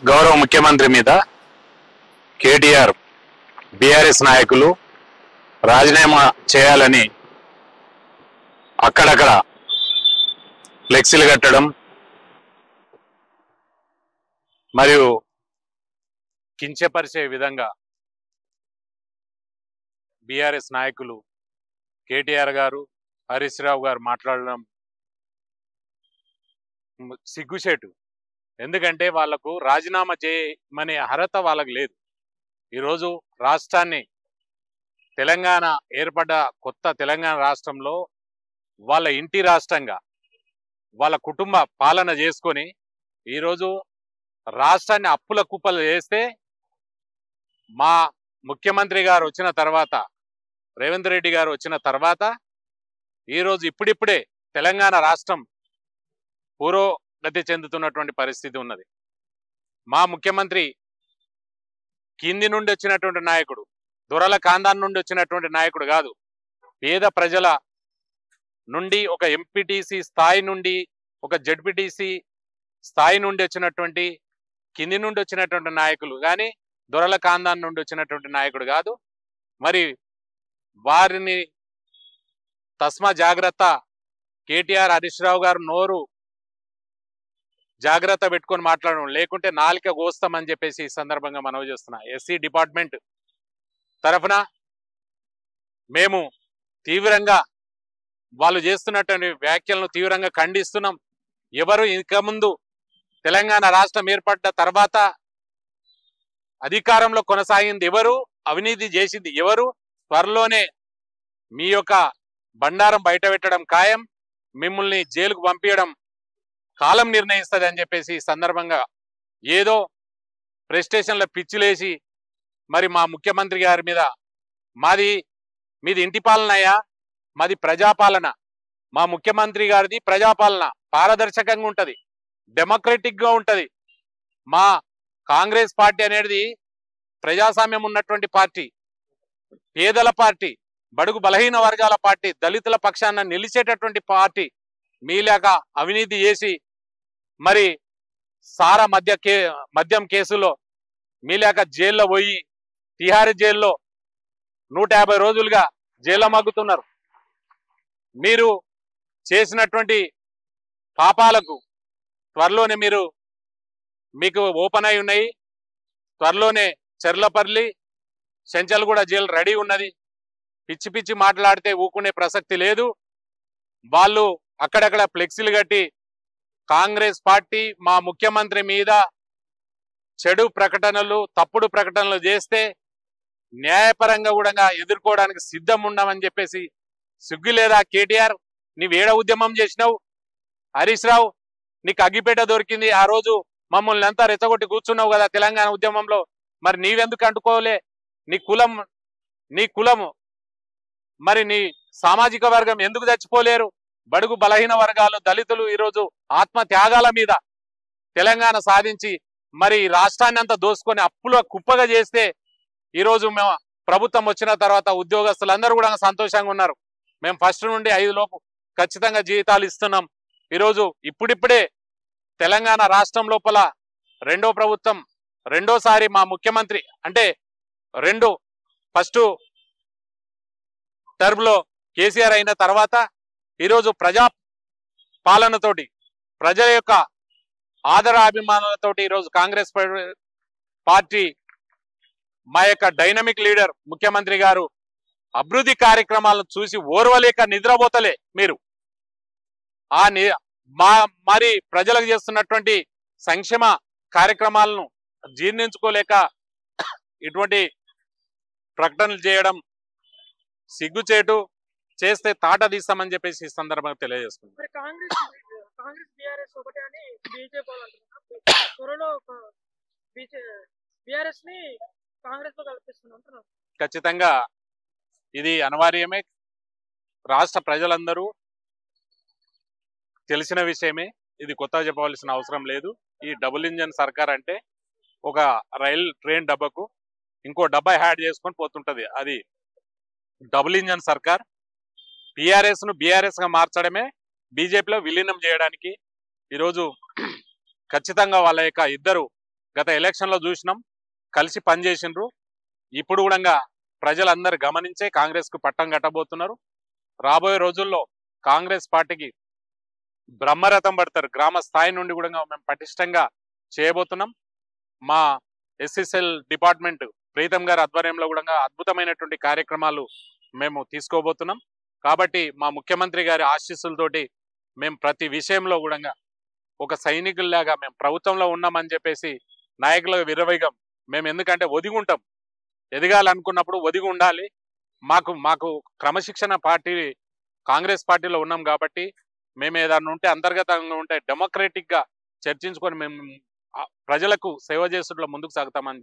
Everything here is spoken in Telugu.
గౌరవ ముఖ్యమంత్రి మీద కేటీఆర్ బీఆర్ఎస్ నాయకులు రాజీనామా చేయాలని అక్కడక్కడ ఫ్లెక్సీలు కట్టడం మరియు కించపరిచే విధంగా బీఆర్ఎస్ నాయకులు కేటీఆర్ గారు హరీష్ రావు గారు మాట్లాడడం సిగ్గుచేటు. ఎందుకంటే వాళ్లకు రాజీనామా చేయమనే అర్హత వాళ్ళకు లేదు. ఈరోజు రాష్ట్రాన్ని తెలంగాణ ఏర్పడ్డ కొత్త తెలంగాణ రాష్ట్రంలో వాళ్ళ ఇంటి రాష్ట్రంగా వాళ్ళ కుటుంబ పాలన చేసుకొని ఈరోజు రాష్ట్రాన్ని అప్పుల కుప్పలు చేస్తే మా ముఖ్యమంత్రి గారు వచ్చిన తర్వాత, రేవంత్ రెడ్డి గారు వచ్చిన తర్వాత ఈరోజు ఇప్పుడిప్పుడే తెలంగాణ రాష్ట్రం పురోగతి చెందుతున్నటువంటి పరిస్థితి ఉన్నది. మా ముఖ్యమంత్రి కింది నుండి వచ్చినటువంటి నాయకుడు, దొరల ఖాందాన్ నుండి వచ్చినటువంటి నాయకుడు కాదు. పేద ప్రజల నుండి ఒక ఎంపీటీసీ స్థాయి నుండి ఒక జడ్పీటీసీ స్థాయి నుండి వచ్చినటువంటి కింది నుండి వచ్చినటువంటి నాయకులు కానీ దొరల ఖాందాన్ నుండి వచ్చినటువంటి నాయకుడు కాదు. మరి వారిని తస్మా జాగ్రత్త. కేటీఆర్ హరీష్ రావు గారు నోరు జాగ్రత్త పెట్టుకొని మాట్లాడడం, లేకుంటే నాలిక కోస్తామని చెప్పేసి ఈ సందర్భంగా మనవి చేస్తున్నా. ఎస్సీ డిపార్ట్మెంట్ తరఫున మేము తీవ్రంగా వాళ్ళు చేస్తున్నటువంటి వ్యాఖ్యలను తీవ్రంగా ఖండిస్తున్నాం. ఎవరు ఇక ముందు తెలంగాణ రాష్ట్రం ఏర్పడ్డ తర్వాత అధికారంలో కొనసాగింది ఎవరు, అవినీతి చేసింది ఎవరు, త్వరలోనే మీ యొక్క బండారం బయట పెట్టడం ఖాయం, మిమ్మల్ని జైలుకు పంపించడం కాలం నిర్ణయిస్తుంది అని చెప్పేసి ఈ సందర్భంగా ఏదో ప్రెస్టేషన్లో పిచ్చిలేసి మరి మా ముఖ్యమంత్రి గారి మీద మీది ఇంటి పాలనయా, మాది ప్రజాపాలన. మా ముఖ్యమంత్రి గారిది ప్రజాపాలన, పారదర్శకంగా ఉంటుంది, డెమోక్రటిక్గా ఉంటుంది. మా కాంగ్రెస్ పార్టీ అనేది ప్రజాస్వామ్యం ఉన్నటువంటి పార్టీ, పేదల పార్టీ, బడుగు బలహీన వర్గాల పార్టీ, దళితుల పక్షాన నిలిచేటటువంటి పార్టీ. మీలాక అవినీతి చేసి మరి సారా మద్యం కేసులో మీలాక జైల్లో పోయి తిహారీ జైల్లో 150 రోజులుగా జైల్లో మగ్గుతున్నారు. మీరు చేసినటువంటి పాపాలకు త్వరలోనే మీకు ఓపెన్ అయి ఉన్నాయి. త్వరలోనే చెర్లపల్లి, చెంచల్గూడ జైలు రెడీ ఉన్నది. పిచ్చి పిచ్చి మాట్లాడితే ఊకునే ప్రసక్తి లేదు. వాళ్ళు అక్కడక్కడ ఫ్లెక్సీలు కట్టి కాంగ్రెస్ పార్టీ మా ముఖ్యమంత్రి మీద చెడు ప్రకటనలు, తప్పుడు ప్రకటనలు చేస్తే న్యాయపరంగా కూడా ఎదుర్కోవడానికి సిద్ధం ఉన్నామని చెప్పేసి సిగ్గు లేదా? కేటీఆర్, నీవేడ ఉద్యమం చేసినావు? హరీష్ రావు, నీకు అగ్గిపేట దొరికింది, ఆ రోజు మమ్మల్ని అంతా రెచ్చగొట్టి కూర్చున్నావు కదా తెలంగాణ ఉద్యమంలో. మరి నీవెందుకు అంటుకోలే? నీ కులము మరి నీ సామాజిక వర్గం ఎందుకు చచ్చిపోలేరు? బడుగు బలహీన వర్గాలు, దళితులు ఈరోజు ఆత్మత్యాగాల మీద తెలంగాణ సాధించి మరి రాష్ట్రాన్ని అంతా దోసుకొని అప్పుల కుప్పగా చేస్తే ఈరోజు మేము ప్రభుత్వం వచ్చిన తర్వాత ఉద్యోగస్తులందరూ కూడా సంతోషంగా ఉన్నారు. మేము ఫస్ట్ నుండి 5 లోపు ఖచ్చితంగా జీతాలు ఇస్తున్నాం. ఈరోజు ఇప్పుడిప్పుడే తెలంగాణ రాష్ట్రం లోపల రెండో ప్రభుత్వం, రెండోసారి మా ముఖ్యమంత్రి అంటే ఫస్ట్ టర్మ్లో కేసీఆర్ అయిన తర్వాత ఈరోజు ప్రజా పాలనతోటి, ప్రజల యొక్క ఆదరాభిమానాలతోటి ఈరోజు కాంగ్రెస్ పార్టీ మా యొక్క డైనమిక్ లీడర్ ముఖ్యమంత్రి గారు అభివృద్ధి కార్యక్రమాలను చూసి ఓర్వలేక నిద్రపోతలే మీరు. మరి ప్రజలకు చేస్తున్నటువంటి సంక్షేమ కార్యక్రమాలను జీర్ణించుకోలేక ఇటువంటి ప్రకటనలు చేయడం సిగ్గుచేటు. చేస్తే తాట తీస్తామని చెప్పేసి ఈ సందర్భంగా తెలియజేస్తుంది. ఖచ్చితంగా ఇది అనివార్యమే. రాష్ట్ర ప్రజలందరూ తెలిసిన విషయమే, ఇది కొత్తగా చెప్పవలసిన అవసరం లేదు. ఈ డబుల్ ఇంజన్ సర్కార్ అంటే ఒక ట్రైన్ డబ్బాకు ఇంకో డబ్బా యాడ్ చేసుకొని పోతుంటది. అది డబుల్ ఇంజన్ సర్కార్. టీఆర్ఎస్ ను బీఆర్ఎస్ గా మార్చడమే బీజేపీలో విలీనం చేయడానికి ఈరోజు ఖచ్చితంగా వాళ్ళ యొక్క ఇద్దరు గత ఎలక్షన్లో చూసినాం, కలిసి పనిచేసిండ్రు. ఇప్పుడు కూడా ప్రజలందరూ గమనించే కాంగ్రెస్కు పట్టం కట్టబోతున్నారు. రాబోయే రోజుల్లో కాంగ్రెస్ పార్టీకి బ్రహ్మరథం పడతారు. గ్రామ స్థాయి నుండి కూడా మేము పటిష్టంగా చేయబోతున్నాం. మా ఎస్ఎస్ఎల్ డిపార్ట్మెంట్ ప్రీతం గారి ఆధ్వర్యంలో కూడా అద్భుతమైనటువంటి కార్యక్రమాలు మేము తీసుకోబోతున్నాం. కాబట్టి మా ముఖ్యమంత్రి గారి ఆశీస్సులతోటి మేము ప్రతి విషయంలో కూడా ఒక సైనికుల్లాగా మేము ప్రభుత్వంలో ఉన్నామని చెప్పేసి నాయకులకు విరవైగం మేము, ఎందుకంటే ఒదిగి ఉంటాం. ఎదగాలనుకున్నప్పుడు ఒదిగి ఉండాలి. మాకు క్రమశిక్షణ పార్టీ కాంగ్రెస్ పార్టీలో ఉన్నాం కాబట్టి మేము ఏదైనా ఉంటే అంతర్గతంగా ఉంటే డెమోక్రటిక్గా చర్చించుకొని మేము ప్రజలకు సేవ చేస్తున్న ముందుకు సాగుతామని